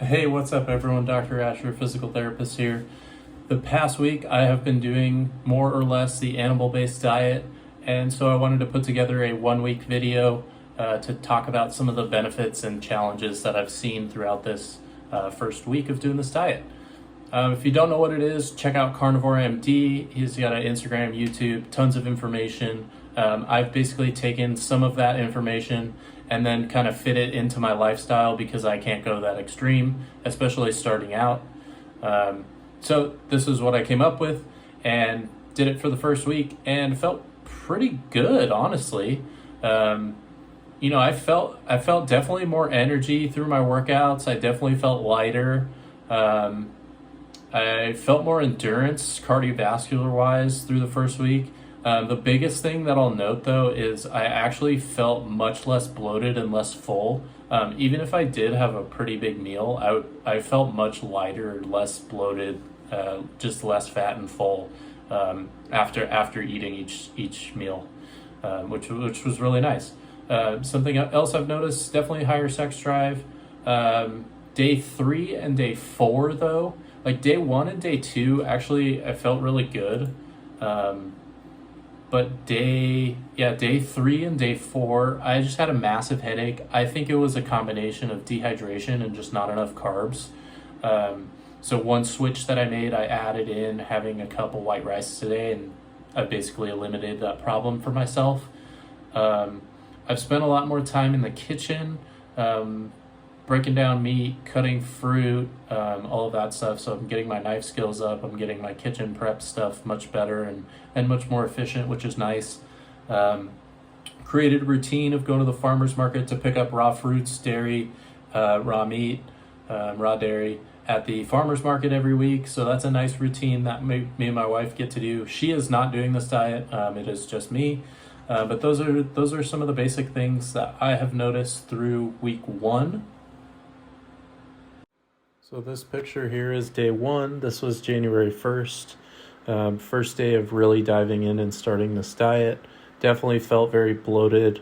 Hey, what's up, everyone? Dr. Asher, physical therapist here. The past week, I have been doing more or less the animal-based diet, and so I wanted to put together a one-week video to talk about some of the benefits and challenges that I've seen throughout this first week of doing this diet. If you don't know what it is, check out Carnivore MD. He's got an Instagram, YouTube, tons of information. I've basically taken some of that information and then kind of fit it into my lifestyle because I can't go that extreme, especially starting out. So this is what I came up with and did it for the first week and felt pretty good, honestly. I felt definitely more energy through my workouts. I definitely felt lighter. I felt more endurance cardiovascular wise through the first week. The biggest thing that I'll note though is I actually felt much less bloated and less full. Even if I did have a pretty big meal, I felt much lighter, less bloated, just less fat and full after eating each meal, which was really nice. Something else I've noticed, definitely higher sex drive. Day 3 and day 4 though, like day 1 and day 2, actually I felt really good. But day 3 and day 4, I just had a massive headache. I think it was a combination of dehydration and just not enough carbs. So one switch that I made, I added in having a cup of white rice today, and I basically eliminated that problem for myself. I've spent a lot more time in the kitchen, breaking down meat, cutting fruit, all of that stuff. So I'm getting my knife skills up. I'm getting my kitchen prep stuff much better and much more efficient, which is nice. Created a routine of going to the farmer's market to pick up raw fruits, dairy, raw meat, raw dairy at the farmer's market every week. So that's a nice routine that me and my wife get to do. She is not doing this diet. It is just me. But those are some of the basic things that I have noticed through week 1. So this picture here is day 1. This was January 1st. First day of really diving in and starting this diet. Definitely felt very bloated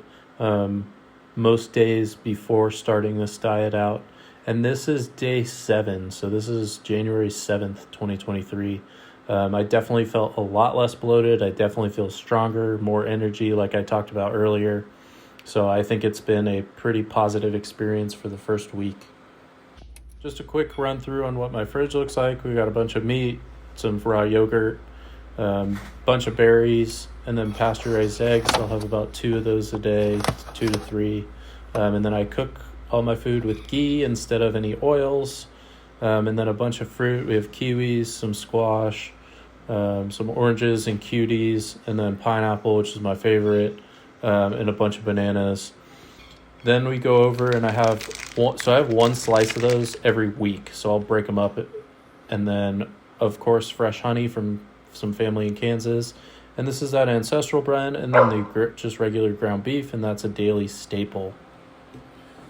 most days before starting this diet out. And this is day 7. So this is January 7th, 2023. I definitely felt a lot less bloated. I definitely feel stronger, more energy like I talked about earlier. So I think it's been a pretty positive experience for the first week. Just a quick run through on what my fridge looks like. We got a bunch of meat, some raw yogurt, bunch of berries, and then pasteurized eggs. I'll have about 2 of those a day, 2 to 3. And then I cook all my food with ghee instead of any oils. And then a bunch of fruit. We have kiwis, some squash, some oranges and cuties, and then pineapple, which is my favorite, and a bunch of bananas. Then we go over and I have one slice of those every week. So I'll break them up. And then, of course, fresh honey from some family in Kansas. And this is that ancestral brand. And then just regular ground beef. And that's a daily staple.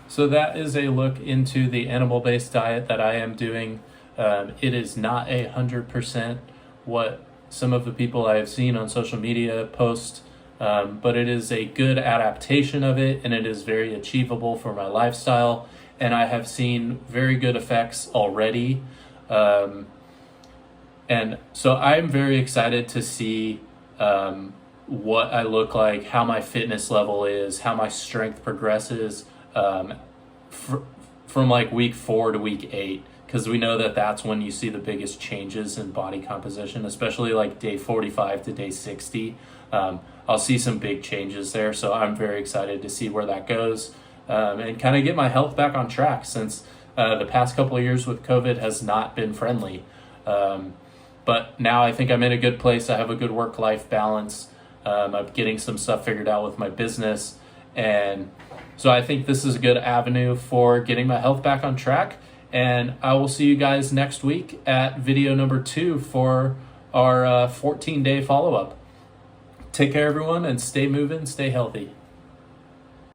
So that is a look into the animal-based diet that I am doing. It is not 100% what some of the people I have seen on social media post. But it is a good adaptation of it, and it is very achievable for my lifestyle, and I have seen very good effects already. And so I'm very excited to see what I look like, how my fitness level is, how my strength progresses from like week 4 to week 8, because we know that that's when you see the biggest changes in body composition, especially like day 45 to day 60. I'll see some big changes there, so I'm very excited to see where that goes and kind of get my health back on track, since the past couple of years with COVID has not been friendly. But now I think I'm in a good place. I have a good work-life balance. I'm getting some stuff figured out with my business, and so I think this is a good avenue for getting my health back on track. And I will see you guys next week at video number 2 for our 14-day follow-up. Take care, everyone, and stay moving, stay healthy.